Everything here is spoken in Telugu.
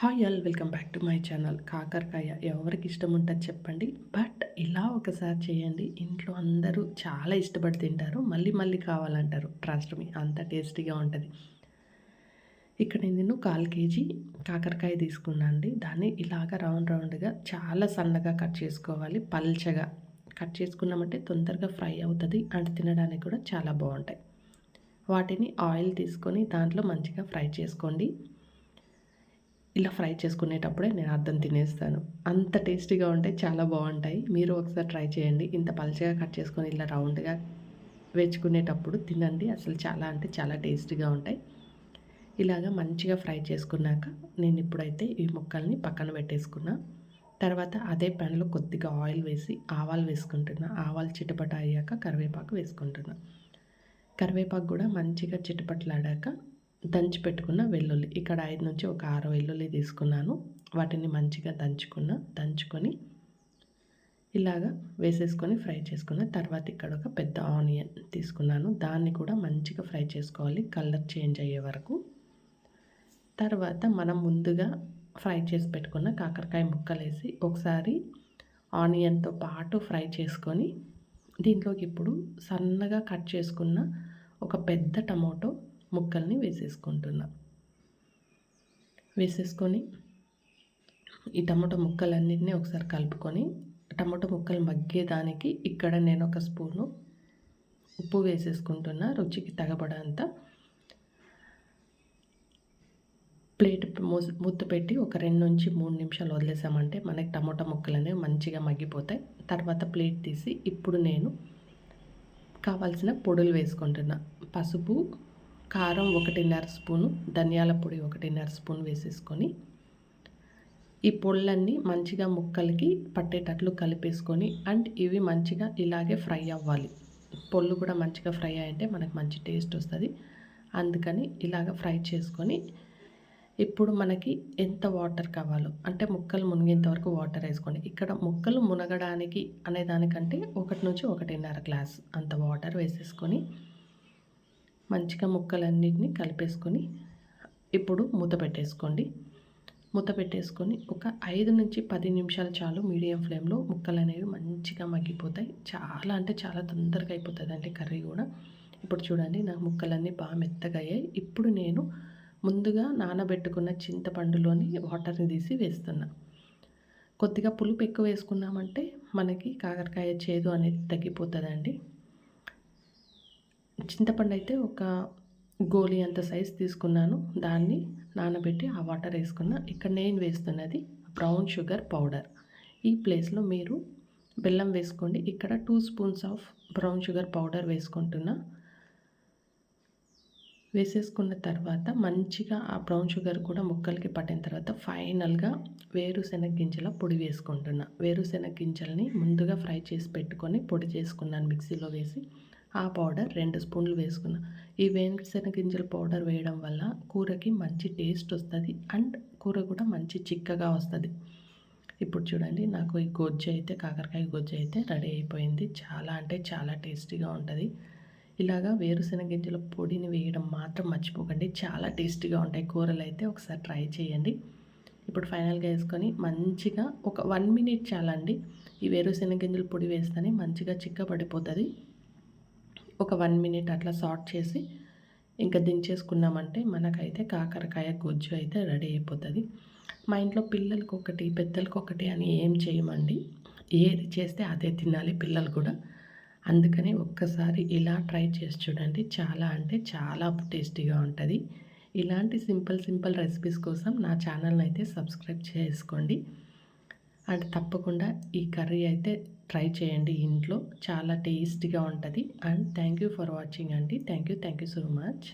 Hi all welcome back to my channel. కాకరకాయ ఎవరికి ఇష్టం ఉంటుంది చెప్పండి. బట్ ఇలా ఒకసారి చేయండి, ఇంట్లో అందరూ చాలా ఇష్టపడి తింటారు, మళ్ళీ మళ్ళీ కావాలంటారు. ట్రస్ట్ మీ, అంత టేస్టీగా ఉంటుంది. ఇక్కడ నేను 1/4 కేజీ కాకరకాయ తీసుకున్నా అండి. దాన్ని ఇలాగ రౌండ్గా చాలా సన్నగా కట్ చేసుకోవాలి. పల్చగా కట్ చేసుకున్నామంటే తొందరగా ఫ్రై అవుతుంది అండ్ తినడానికి కూడా చాలా బాగుంటాయి. వాటిని ఆయిల్ తీసుకొని దాంట్లో మంచిగా ఫ్రై చేసుకోండి. ఇలా ఫ్రై చేసుకునేటప్పుడే నేను అర్థం తినేస్తాను. అంత టేస్టీగా ఉంటాయి, చాలా బాగుంటాయి. మీరు ఒకసారి ట్రై చేయండి. ఇంత పలచగా కట్ చేసుకొని ఇలా రౌండ్గా వేచుకునేటప్పుడు తినండి. అసలు చాలా అంటే చాలా టేస్టీగా ఉంటాయి. ఇలాగ మంచిగా ఫ్రై చేసుకున్నాక నేను ఇప్పుడైతే ఈ ముక్కల్ని పక్కన పెట్టేసుకున్నా. తర్వాత అదే ప్యాన్లో కొద్దిగా ఆయిల్ వేసి ఆవాలు వేసుకుంటున్నా. ఆవాలు చిటపట అయ్యాక కరివేపాకు వేసుకుంటున్నా. కరివేపాకు కూడా మంచిగా చిటపటలాడాక దంచి పెట్టుకున్న వెల్లుల్లి, ఇక్కడ 5 నుంచి ఒక 6 వెల్లుల్లి తీసుకున్నాను. వాటిని మంచిగా దంచుకొని ఇలాగా వేసేసుకొని ఫ్రై చేసుకున్న తర్వాత ఇక్కడ ఒక పెద్ద ఆనియన్ తీసుకున్నాను. దాన్ని కూడా మంచిగా ఫ్రై చేసుకోవాలి, కలర్ చేంజ్ అయ్యే వరకు. తర్వాత మనం ముందుగా ఫ్రై చేసి పెట్టుకున్న కాకరకాయ ముక్కలేసి ఒకసారి ఆనియన్తో పాటు ఫ్రై చేసుకొని దీంట్లోకి ఇప్పుడు సన్నగా కట్ చేసుకున్న ఒక పెద్ద టమాటో ముక్కల్ని వేసేసుకొని ఈ టమాటో ముక్కలన్నిటినీ ఒకసారి కలుపుకొని టమాటో ముక్కలు మగ్గేదానికి ఇక్కడ నేను ఒక స్పూను ఉప్పు వేసేసుకుంటున్నా, రుచికి తగబడంత. ప్లేట్ మూత పెట్టి ఒక 2 నుంచి 3 నిమిషాలు వదిలేసామంటే మనకి టమాటో ముక్కలు అనేవి మంచిగా మగ్గిపోతాయి. తర్వాత ప్లేట్ తీసి ఇప్పుడు నేను కావాల్సిన పొడులు వేసుకుంటున్నా. పసుపు, కారం 1.5 స్పూను, ధనియాల పొడి 1.5 స్పూన్ వేసేసుకొని ఈ పొళ్ళన్నీ మంచిగా ముక్కలకి పట్టేటట్లు కలిపేసుకొని అండ్ ఇవి మంచిగా ఇలాగే ఫ్రై అవ్వాలి. పొళ్ళు కూడా మంచిగా ఫ్రై అయ్యంటే మనకు మంచి టేస్ట్ వస్తుంది. అందుకని ఇలాగ ఫ్రై చేసుకొని ఇప్పుడు మనకి ఎంత వాటర్ కావాలో అంటే ముక్కలు మునిగేంత వరకు వాటర్ వేసుకోండి. ఇక్కడ ముక్కలు మునగడానికి అనే దానికంటే 1 నుంచి 1.5 గ్లాస్ అంత వాటర్ వేసేసుకొని మంచిగా ముక్కలన్నిటిని కలిపేసుకొని ఇప్పుడు మూత పెట్టేసుకొని ఒక 5 నుంచి 10 నిమిషాలు చాలు. మీడియం ఫ్లేమ్లో ముక్కలు అనేవి మంచిగా మగ్గిపోతాయి. చాలా అంటే చాలా తొందరగా అయిపోతుందండి కర్రీ కూడా. ఇప్పుడు చూడండి నా ముక్కలన్నీ బాగా మెత్తగా అయ్యాయి. ఇప్పుడు నేను ముందుగా నానబెట్టుకున్న చింతపండులోని వాటర్ని తీసి వేస్తున్నా. కొద్దిగా పులుపు ఎక్కువ వేసుకున్నామంటే మనకి కాకరకాయ చేదు అనేది తగ్గిపోతుందండి. చింతపండు అయితే ఒక గోలీ అంత సైజ్ తీసుకున్నాను. దాన్ని నానబెట్టి ఆ వాటర్ వేసుకున్నా. ఇక్కడ నేను వేస్తున్నది బ్రౌన్ షుగర్ పౌడర్. ఈ ప్లేస్లో మీరు బెల్లం వేసుకోండి. ఇక్కడ 2 spoons of brown sugar powder వేసేసుకున్న తర్వాత మంచిగా ఆ బ్రౌన్ షుగర్ కూడా ముక్కలకి పట్టిన తర్వాత ఫైనల్గా వేరుశెనగ గింజల పొడి వేసుకుంటున్నా. వేరుశెనగ గింజల్ని ముందుగా ఫ్రై చేసి పెట్టుకొని పొడి చేసుకున్నాను మిక్సీలో వేసి. ఆ పౌడర్ 2 స్పూన్లు వేసుకున్నా. ఈ వేరుశెనగ గింజల పౌడర్ వేయడం వల్ల కూరకి మంచి టేస్ట్ వస్తుంది అండ్ కూర కూడా మంచి చిక్కగా వస్తుంది. ఇప్పుడు చూడండి నాకు ఈ కాకరకాయ గొజ్జు అయితే రెడీ అయిపోయింది. చాలా అంటే చాలా టేస్టీగా ఉంటుంది. ఇలాగా వేరుశెనగ గింజల పొడిని వేయడం మాత్రం మర్చిపోకండి, చాలా టేస్టీగా ఉంటాయి కూరలు అయితే. ఒకసారి ట్రై చేయండి. ఇప్పుడు ఫైనల్గా వేసుకొని మంచిగా ఒక 1 మినిట్ చాలండి. ఈ వేరుశెనగ గింజల పొడి వేస్తేనే మంచిగా చిక్కబడిపోతుంది. ఒక 1 మినిట్ అట్లా సాట్ చేసి ఇంకా దించేసుకున్నామంటే మనకైతే కాకరకాయ గొజ్జు అయితే రెడీ అయిపోతుంది. మా ఇంట్లో పిల్లలకి ఒకటి పెద్దలకి ఒకటి అని ఏం చేయమండి, ఏది చేస్తే అదే తినాలి పిల్లలు కూడా. అందుకని ఒక్కసారి ఇలా ట్రై చేసి చూడండి, చాలా అంటే చాలా టేస్టీగా ఉంటుంది. ఇలాంటి సింపుల్ రెసిపీస్ కోసం నా ఛానల్ని అయితే సబ్స్క్రైబ్ చేసుకోండి. అండ్ తప్పకుండా ఈ కర్రీ అయితే ట్రై చేయండి ఇంట్లో, చాలా టేస్టీగా ఉంటుంది. And thank you for watching అండి. Thank you so much.